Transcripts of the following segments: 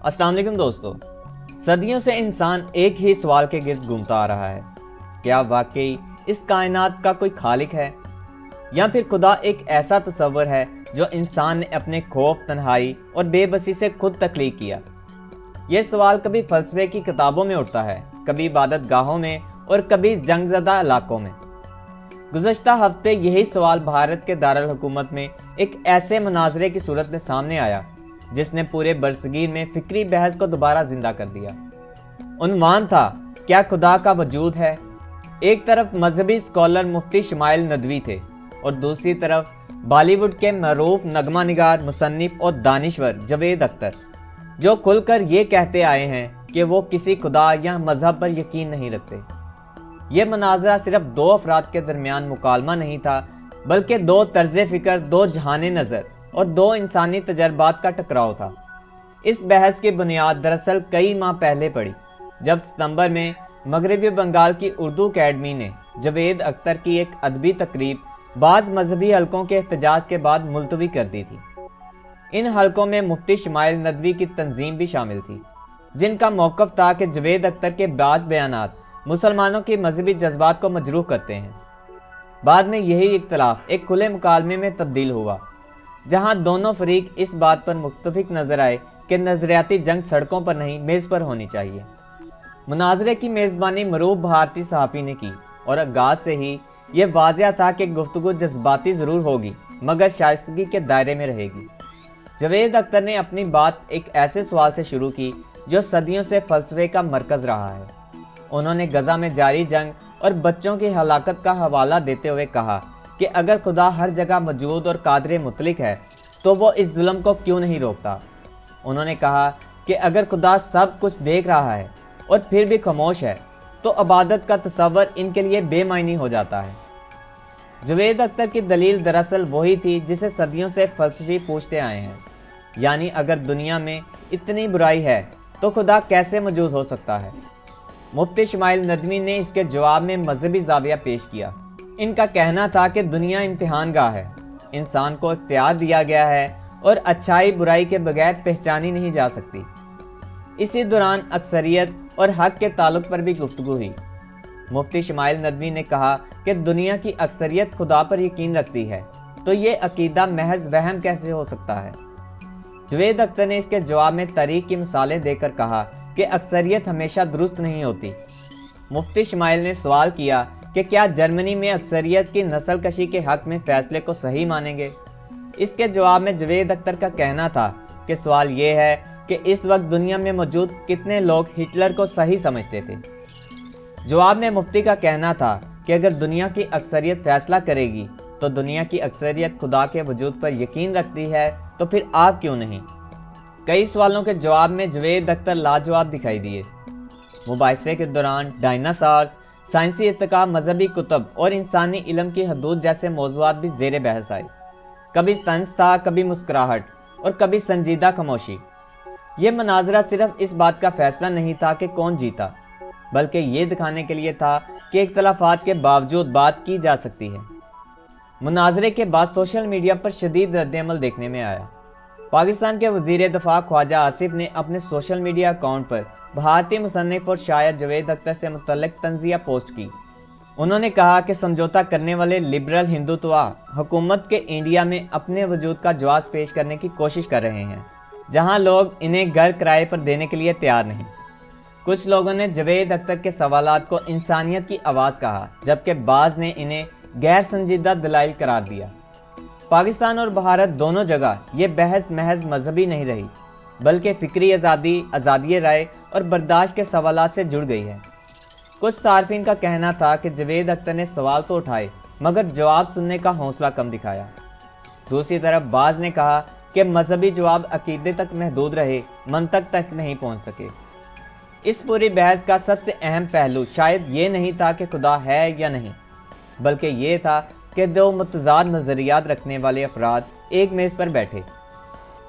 السلام علیکم دوستو، صدیوں سے انسان ایک ہی سوال کے گرد گھومتا آ رہا ہے۔ کیا واقعی اس کائنات کا کوئی خالق ہے؟ یا پھر خدا ایک ایسا تصور ہے جو انسان نے اپنے خوف، تنہائی اور بے بسی سے خود تخلیق کیا؟ یہ سوال کبھی فلسفے کی کتابوں میں اٹھتا ہے، کبھی عبادت گاہوں میں اور کبھی جنگ زدہ علاقوں میں۔ گزشتہ ہفتے یہی سوال بھارت کے دارالحکومت میں ایک ایسے مناظرے کی صورت میں سامنے آیا جس نے پورے برصغیر میں فکری بحث کو دوبارہ زندہ کر دیا۔ عنوان تھا، کیا خدا کا وجود ہے؟ ایک طرف مذہبی اسکالر مفتی شمائل ندوی تھے اور دوسری طرف بالی ووڈ کے معروف نغمہ نگار، مصنف اور دانشور جاوید اختر، جو کھل کر یہ کہتے آئے ہیں کہ وہ کسی خدا یا مذہب پر یقین نہیں رکھتے۔ یہ مناظرہ صرف دو افراد کے درمیان مکالمہ نہیں تھا، بلکہ دو طرز فکر، دو جہان نظر اور دو انسانی تجربات کا ٹکراؤ تھا۔ اس بحث کی بنیاد دراصل کئی ماہ پہلے پڑی، جب ستمبر میں مغربی بنگال کی اردو اکیڈمی نے جاوید اختر کی ایک ادبی تقریب بعض مذہبی حلقوں کے احتجاج کے بعد ملتوی کر دی تھی۔ ان حلقوں میں مفتی شمائل ندوی کی تنظیم بھی شامل تھی، جن کا موقف تھا کہ جاوید اختر کے بعض بیانات مسلمانوں کے مذہبی جذبات کو مجروح کرتے ہیں۔ بعد میں یہی اختلاف ایک کھلے مکالمے میں تبدیل ہوا، جہاں دونوں فریق اس بات پر متفق نظر آئے کہ نظریاتی جنگ سڑکوں پر نہیں، میز پر ہونی چاہیے۔ مناظرے کی میزبانی معروف بھارتی صحافی نے کی اور آغاز سے ہی یہ واضح تھا کہ گفتگو جذباتی ضرور ہوگی، مگر شائستگی کے دائرے میں رہے گی۔ جاوید اختر نے اپنی بات ایک ایسے سوال سے شروع کی جو صدیوں سے فلسفے کا مرکز رہا ہے۔ انہوں نے غزہ میں جاری جنگ اور بچوں کی ہلاکت کا حوالہ دیتے ہوئے کہا کہ اگر خدا ہر جگہ موجود اور قادر مطلق ہے تو وہ اس ظلم کو کیوں نہیں روکتا؟ انہوں نے کہا کہ اگر خدا سب کچھ دیکھ رہا ہے اور پھر بھی خاموش ہے تو عبادت کا تصور ان کے لیے بے معنی ہو جاتا ہے۔ جاوید اختر کی دلیل دراصل وہی تھی جسے صدیوں سے فلسفی پوچھتے آئے ہیں، یعنی اگر دنیا میں اتنی برائی ہے تو خدا کیسے موجود ہو سکتا ہے؟ مفتی شمائل ندوی نے اس کے جواب میں مذہبی زاویہ پیش کیا۔ ان کا کہنا تھا کہ دنیا امتحان گاہ ہے، انسان کو اختیار دیا گیا ہے اور اچھائی برائی کے بغیر پہچانی نہیں جا سکتی۔ اسی دوران اکثریت اور حق کے تعلق پر بھی گفتگو ہوئی۔ مفتی شمائل ندوی نے کہا کہ دنیا کی اکثریت خدا پر یقین رکھتی ہے، تو یہ عقیدہ محض وہم کیسے ہو سکتا ہے؟ جاوید اختر نے اس کے جواب میں تاریخ کی مثالیں دے کر کہا کہ اکثریت ہمیشہ درست نہیں ہوتی۔ مفتی شمائل نے سوال کیا کہ کیا جرمنی میں اکثریت کی نسل کشی کے حق میں فیصلے کو صحیح مانیں گے؟ اس کے جواب میں جاوید اختر کا کہنا تھا کہ سوال یہ ہے کہ اس وقت دنیا میں موجود کتنے لوگ ہٹلر کو صحیح سمجھتے تھے؟ جواب میں مفتی کا کہنا تھا کہ اگر دنیا کی اکثریت فیصلہ کرے گی تو دنیا کی اکثریت خدا کے وجود پر یقین رکھتی ہے، تو پھر آپ کیوں نہیں؟ کئی سوالوں کے جواب میں جاوید اختر لاجواب دکھائی دیے۔ مباحثے کے دوران ڈائناسارز، سائنسی ارتقاء، مذہبی کتب اور انسانی علم کی حدود جیسے موضوعات بھی زیر بحث آئے۔ کبھی طنز تھا، کبھی مسکراہٹ اور کبھی سنجیدہ خاموشی۔ یہ مناظرہ صرف اس بات کا فیصلہ نہیں تھا کہ کون جیتا، بلکہ یہ دکھانے کے لیے تھا کہ اختلافات کے باوجود بات کی جا سکتی ہے۔ مناظرے کے بعد سوشل میڈیا پر شدید رد عمل دیکھنے میں آیا۔ پاکستان کے وزیر دفاع خواجہ آصف نے اپنے سوشل میڈیا اکاؤنٹ پر بھارتی مصنف اور شاعر جاوید اختر سے متعلق طنزیہ پوسٹ کی۔ انہوں نے کہا کہ سمجھوتہ کرنے والے لبرل ہندوتوا حکومت کے انڈیا میں اپنے وجود کا جواز پیش کرنے کی کوشش کر رہے ہیں، جہاں لوگ انہیں گھر کرائے پر دینے کے لیے تیار نہیں۔ کچھ لوگوں نے جاوید اختر کے سوالات کو انسانیت کی آواز کہا، جبکہ بعض نے انہیں غیر سنجیدہ دلائل قرار دیا۔ پاکستان اور بھارت دونوں جگہ یہ بحث محض مذہبی نہیں رہی، بلکہ فکری آزادی، آزادی رائے اور برداشت کے سوالات سے جڑ گئی ہے۔ کچھ صارفین کا کہنا تھا کہ جاوید اختر نے سوال تو اٹھائے مگر جواب سننے کا حوصلہ کم دکھایا۔ دوسری طرف بعض نے کہا کہ مذہبی جواب عقیدے تک محدود رہے، منطق تک نہیں پہنچ سکے۔ اس پوری بحث کا سب سے اہم پہلو شاید یہ نہیں تھا کہ خدا ہے یا نہیں، بلکہ یہ تھا کہ دو متضاد نظریات رکھنے والے افراد ایک میز پر بیٹھے،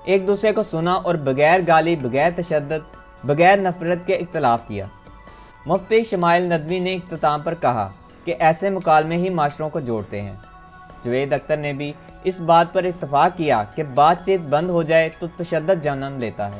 ایک دوسرے کو سنا اور بغیر گالی، بغیر تشدد، بغیر نفرت کے اختلاف کیا۔ مفتی شمائل ندوی نے اختتام پر کہا کہ ایسے مکالمے ہی معاشروں کو جوڑتے ہیں۔ جاوید اختر نے بھی اس بات پر اتفاق کیا کہ بات چیت بند ہو جائے تو تشدد جنم لیتا ہے۔